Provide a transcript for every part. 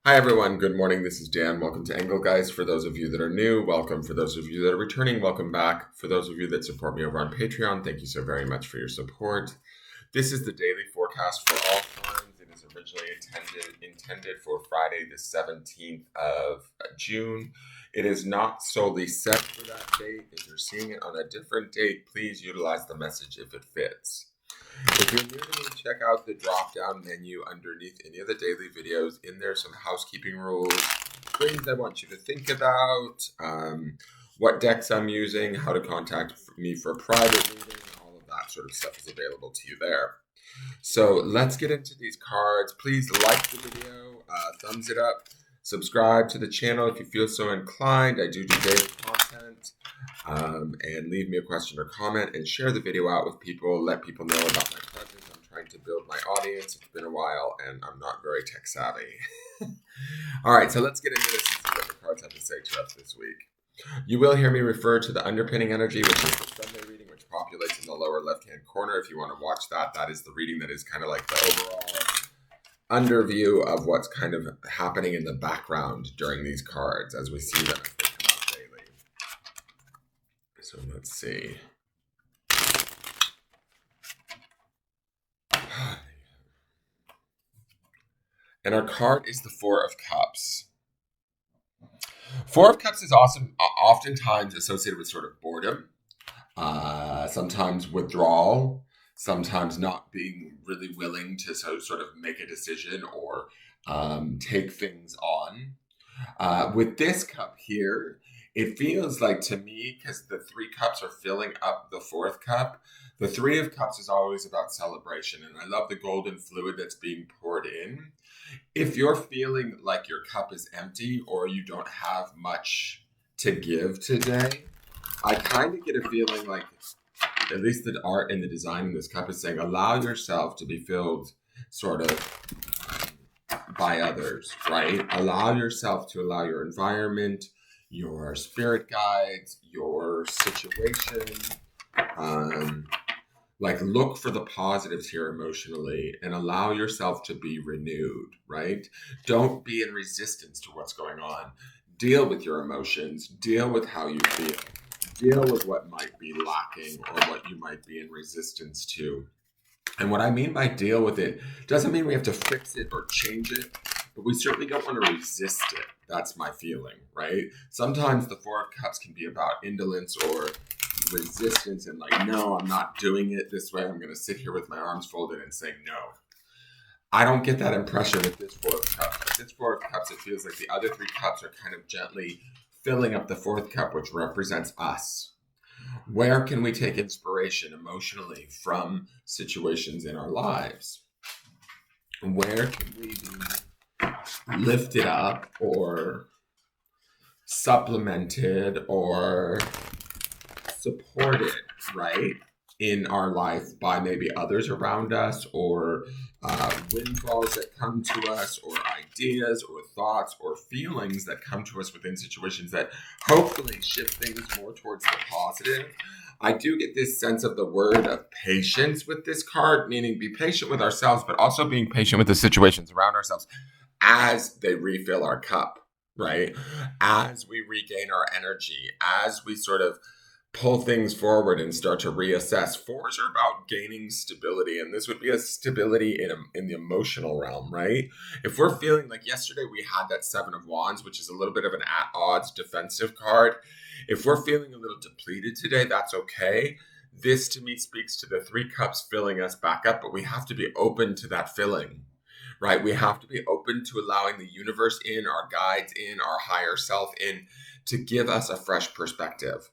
Hi everyone, good morning. This is Dan. Welcome to Engelgeist. For those of you that are new, welcome. For those of you that are returning, welcome back. For those of you that support me over on Patreon, thank you so very much for your support. This is the daily forecast for all signs. It is originally intended for Friday the 17th of June. It is not solely set for that date. If you're seeing it on a different date, please utilize the message if it fits. If you're new to me, check out the drop-down menu underneath any of the daily videos. In there, some housekeeping rules, things I want you to think about, what decks I'm using, how to contact me for a private reading, all of that sort of stuff is available to you there. So let's get into these cards. Please like the video, thumbs it up, subscribe to the channel if you feel so inclined. I do daily content. And leave me a question or comment and share the video out with people. Let people know about my presence. I'm trying to build my audience. It's been a while and I'm not very tech savvy. All right, so let's get into this and see what the cards have to say to us this week. You will hear me refer to the underpinning energy, which is the Sunday reading, which populates in the lower left-hand corner. If you want to watch that, that is the reading that is kind of like the overall underview of what's kind of happening in the background during these cards as we see them. So let's see. And our card is the Four of Cups. Four of Cups is oftentimes associated with sort of boredom, sometimes withdrawal, sometimes not being really willing to sort of make a decision or take things on. With this cup here, it feels like to me, because the three cups are filling up the fourth cup, the Three of Cups is always about celebration. And I love the golden fluid that's being poured in. If you're feeling like your cup is empty or you don't have much to give today, I kind of get a feeling like, at least the art and the design in this cup is saying, allow yourself to be filled sort of by others, right? Allow yourself to allow your environment, your spirit guides, your situation, look for the positives here emotionally and allow yourself to be renewed, right? Don't be in resistance to what's going on. Deal with your emotions, deal with how you feel, deal with what might be lacking or what you might be in resistance to. And what I mean by deal with it doesn't mean we have to fix it or change it, but we certainly don't want to resist it. That's my feeling, right? Sometimes the Four of Cups can be about indolence or resistance and no, I'm not doing it this way. I'm going to sit here with my arms folded and say no. I don't get that impression with this Four of Cups. With this Four of Cups, it feels like the other three cups are kind of gently filling up the fourth cup, which represents us. Where can we take inspiration emotionally from situations in our lives? Where can we be lifted up or supplemented or supported, right, in our life by maybe others around us or windfalls that come to us or ideas or thoughts or feelings that come to us within situations that hopefully shift things more towards the positive. I do get this sense of the word of patience with this card, meaning be patient with ourselves, but also being patient with the situations around ourselves as they refill our cup, right? As we regain our energy, as we sort of pull things forward and start to reassess. Fours are about gaining stability, and this would be a stability in the emotional realm, right? If we're feeling like yesterday we had that Seven of Wands, which is a little bit of an at-odds defensive card. If we're feeling a little depleted today, that's okay. This to me speaks to the three cups filling us back up, but we have to be open to that filling, right? We have to be open to allowing the universe in, our guides in, our higher self in, to give us a fresh perspective.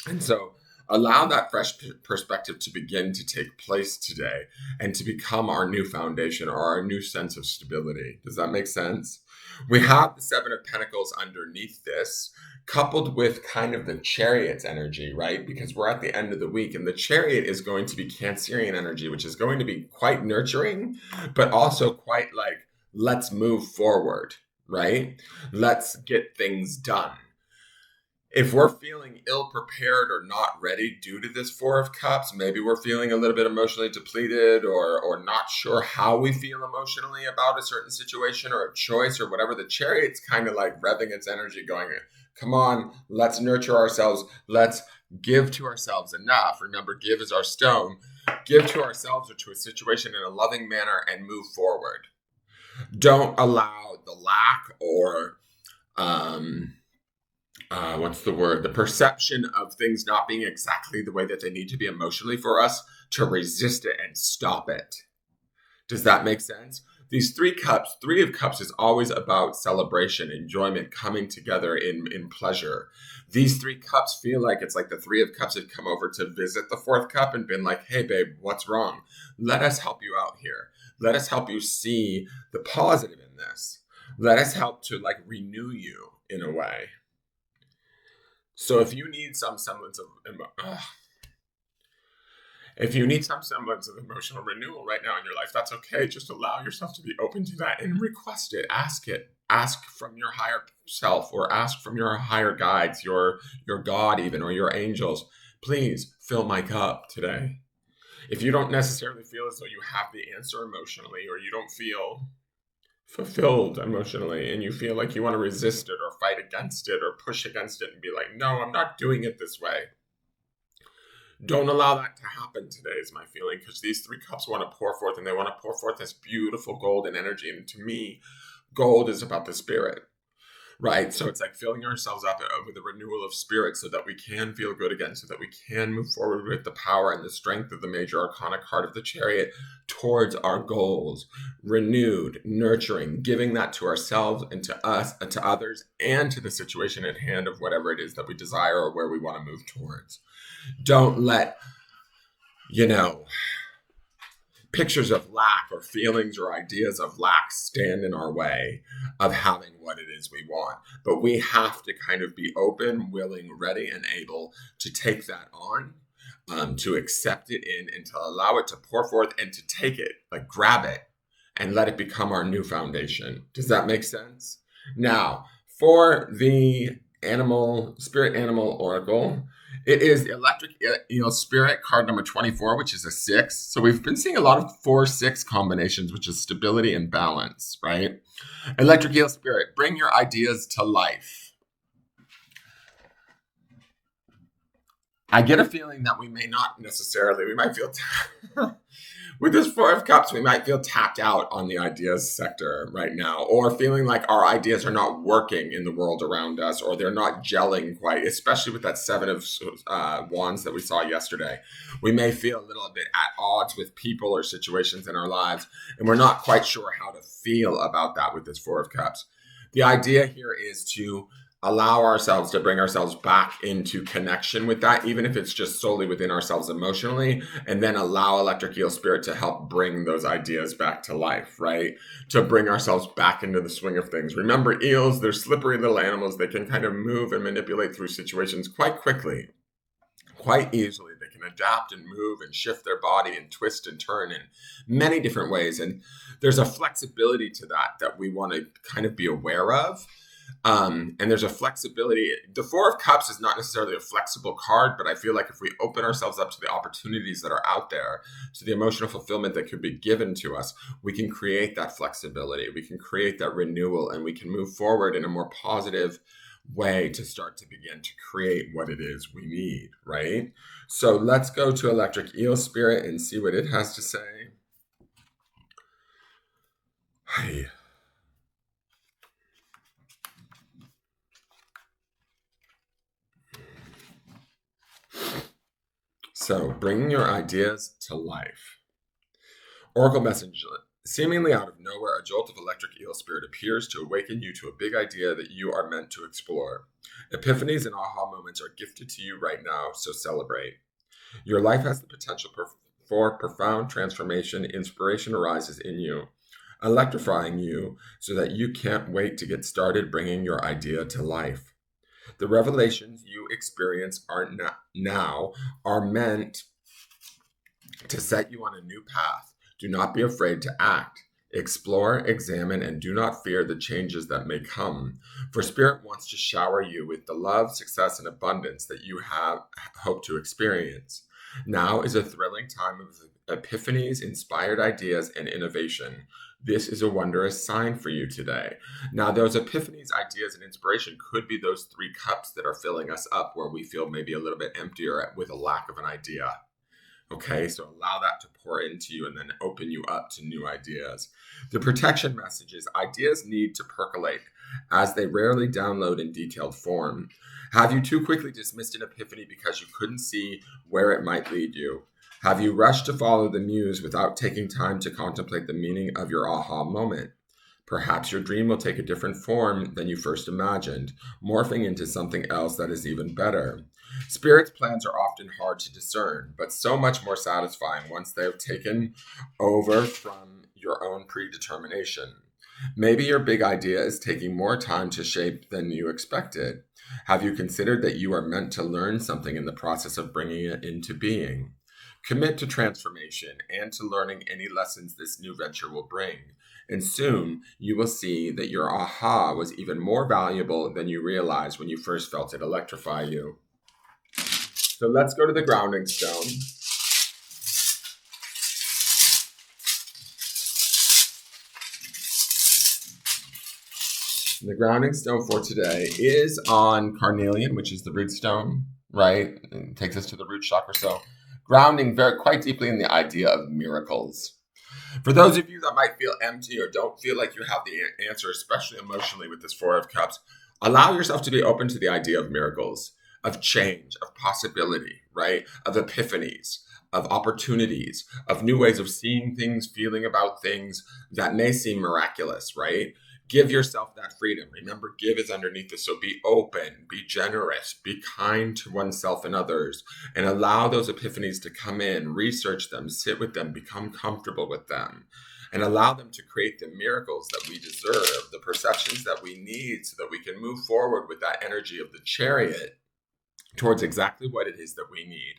And so allow that fresh perspective to begin to take place today and to become our new foundation or our new sense of stability. Does that make sense? We have the Seven of Pentacles underneath this, coupled with kind of the Chariot's energy, right? Because we're at the end of the week and the Chariot is going to be Cancerian energy, which is going to be quite nurturing, but also quite let's move forward, right? Let's get things done. If we're feeling ill prepared or not ready due to this Four of Cups, maybe we're feeling a little bit emotionally depleted or not sure how we feel emotionally about a certain situation or a choice or whatever. The Chariot's kind of like revving its energy, going, come on, let's nurture ourselves. Let's give to ourselves enough. Remember, give is our stone. Give to ourselves or to a situation in a loving manner and move forward. Don't allow the lack or what's the word? The perception of things not being exactly the way that they need to be emotionally for us to resist it and stop it. Does that make sense? These three of cups is always about celebration, enjoyment, coming together in pleasure. These three cups feel like it's like the three of cups had come over to visit the fourth cup and been like, hey, babe, what's wrong? Let us help you out here. Let us help you see the positive in this. Let us help to like renew you in a way. So if you need some semblance of emotional renewal right now in your life, that's okay. Just allow yourself to be open to that and request it. Ask it. Ask from your higher self or ask from your higher guides, your God even, or your angels. Please fill my cup today. If you don't necessarily feel as though you have the answer emotionally, or you don't feel fulfilled emotionally and you feel like you want to resist it or fight against it or push against it and be like, no, I'm not doing it this way. Don't allow that to happen today is my feeling, because these three cups want to pour forth and they want to pour forth this beautiful golden energy. And to me, gold is about the spirit, right? So it's like filling ourselves up with a renewal of spirit so that we can feel good again, so that we can move forward with the power and the strength of the major arcana card of the Chariot towards our goals, renewed, nurturing, giving that to ourselves and to us and to others and to the situation at hand of whatever it is that we desire or where we want to move towards. Don't let, pictures of lack or feelings or ideas of lack stand in our way of having what it is we want. But we have to kind of be open, willing, ready, and able to take that on, to accept it in and to allow it to pour forth and to take it, like grab it and let it become our new foundation. Does that make sense? Now, for the spirit animal oracle, it is the electric eel spirit card number 24, which is a 6. So we've been seeing a lot of 4-6 combinations, which is stability and balance, right? Electric eel spirit, bring your ideas to life. I get a feeling that we might feel with this Four of Cups, we might feel tapped out on the ideas sector right now, or feeling like our ideas are not working in the world around us, or they're not gelling quite, especially with that Seven of Wands that we saw yesterday. We may feel a little bit at odds with people or situations in our lives, and we're not quite sure how to feel about that with this Four of Cups. The idea here is to allow ourselves to bring ourselves back into connection with that, even if it's just solely within ourselves emotionally, and then allow electric eel spirit to help bring those ideas back to life, right? To bring ourselves back into the swing of things. Remember, eels, they're slippery little animals. They can kind of move and manipulate through situations quite quickly, quite easily. They can adapt and move and shift their body and twist and turn in many different ways. And there's a flexibility to that we want to kind of be aware of. And there's a flexibility. The Four of Cups is not necessarily a flexible card, but I feel like if we open ourselves up to the opportunities that are out there, to the emotional fulfillment that could be given to us, we can create that flexibility. We can create that renewal, and we can move forward in a more positive way to start to begin to create what it is we need, right? So let's go to electric eel spirit and see what it has to say. Hi. So, bringing your ideas to life. Oracle message. Seemingly out of nowhere, a jolt of electric eel spirit appears to awaken you to a big idea that you are meant to explore. Epiphanies and aha moments are gifted to you right now, so celebrate. Your life has the potential for profound transformation. Inspiration arises in you, electrifying you so that you can't wait to get started bringing your idea to life. The revelations you experience are meant to set you on a new path. Do not be afraid to act. Explore, examine, and do not fear the changes that may come, for Spirit wants to shower you with the love, success, and abundance that you have hoped to experience. Now is a thrilling time of epiphanies, inspired ideas, and innovation. This is a wondrous sign for you today. Now, those epiphanies, ideas, and inspiration could be those three cups that are filling us up where we feel maybe a little bit empty or with a lack of an idea. Okay, so allow that to pour into you and then open you up to new ideas. The protection messages: ideas need to percolate, as they rarely download in detailed form. Have you too quickly dismissed an epiphany because you couldn't see where it might lead you? Have you rushed to follow the muse without taking time to contemplate the meaning of your aha moment? Perhaps your dream will take a different form than you first imagined, morphing into something else that is even better. Spirit's plans are often hard to discern, but so much more satisfying once they have taken over from your own predetermination. Maybe your big idea is taking more time to shape than you expected. Have you considered that you are meant to learn something in the process of bringing it into being? Commit to transformation and to learning any lessons this new venture will bring. And soon you will see that your aha was even more valuable than you realized when you first felt it electrify you. So let's go to the grounding stone. The grounding stone for today is on carnelian, which is the root stone, right? It takes us to the root chakra. So grounding quite deeply in the idea of miracles. For those of you that might feel empty or don't feel like you have the answer, especially emotionally with this Four of Cups, allow yourself to be open to the idea of miracles, of change, of possibility, right? Of epiphanies, of opportunities, of new ways of seeing things, feeling about things that may seem miraculous, right? Give yourself that freedom. Remember, give is underneath this. So be open, be generous, be kind to oneself and others, and allow those epiphanies to come in, research them, sit with them, become comfortable with them, and allow them to create the miracles that we deserve, the perceptions that we need so that we can move forward with that energy of the chariot towards exactly what it is that we need,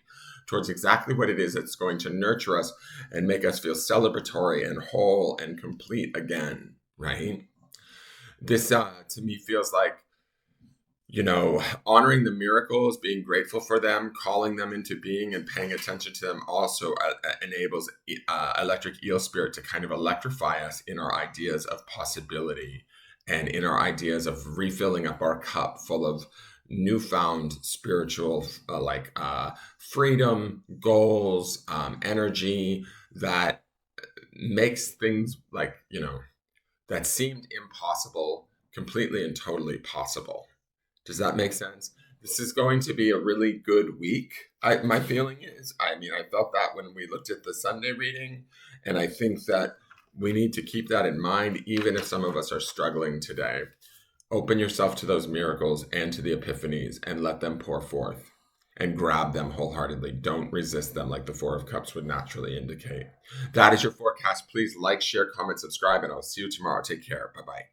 towards exactly what it is that's going to nurture us and make us feel celebratory and whole and complete again, right? This, to me, feels like, honoring the miracles, being grateful for them, calling them into being, and paying attention to them also enables electric eel spirit to kind of electrify us in our ideas of possibility and in our ideas of refilling up our cup full of newfound spiritual freedom, goals, energy that makes things that seemed impossible completely and totally possible. Does that make sense? This is going to be a really good week. My feeling is, I felt that when we looked at the Sunday reading, and I think that we need to keep that in mind, even if some of us are struggling today. Open yourself to those miracles and to the epiphanies and let them pour forth. And grab them wholeheartedly. Don't resist them like the Four of Cups would naturally indicate. That is your forecast. Please like, share, comment, subscribe, and I'll see you tomorrow. Take care. Bye-bye.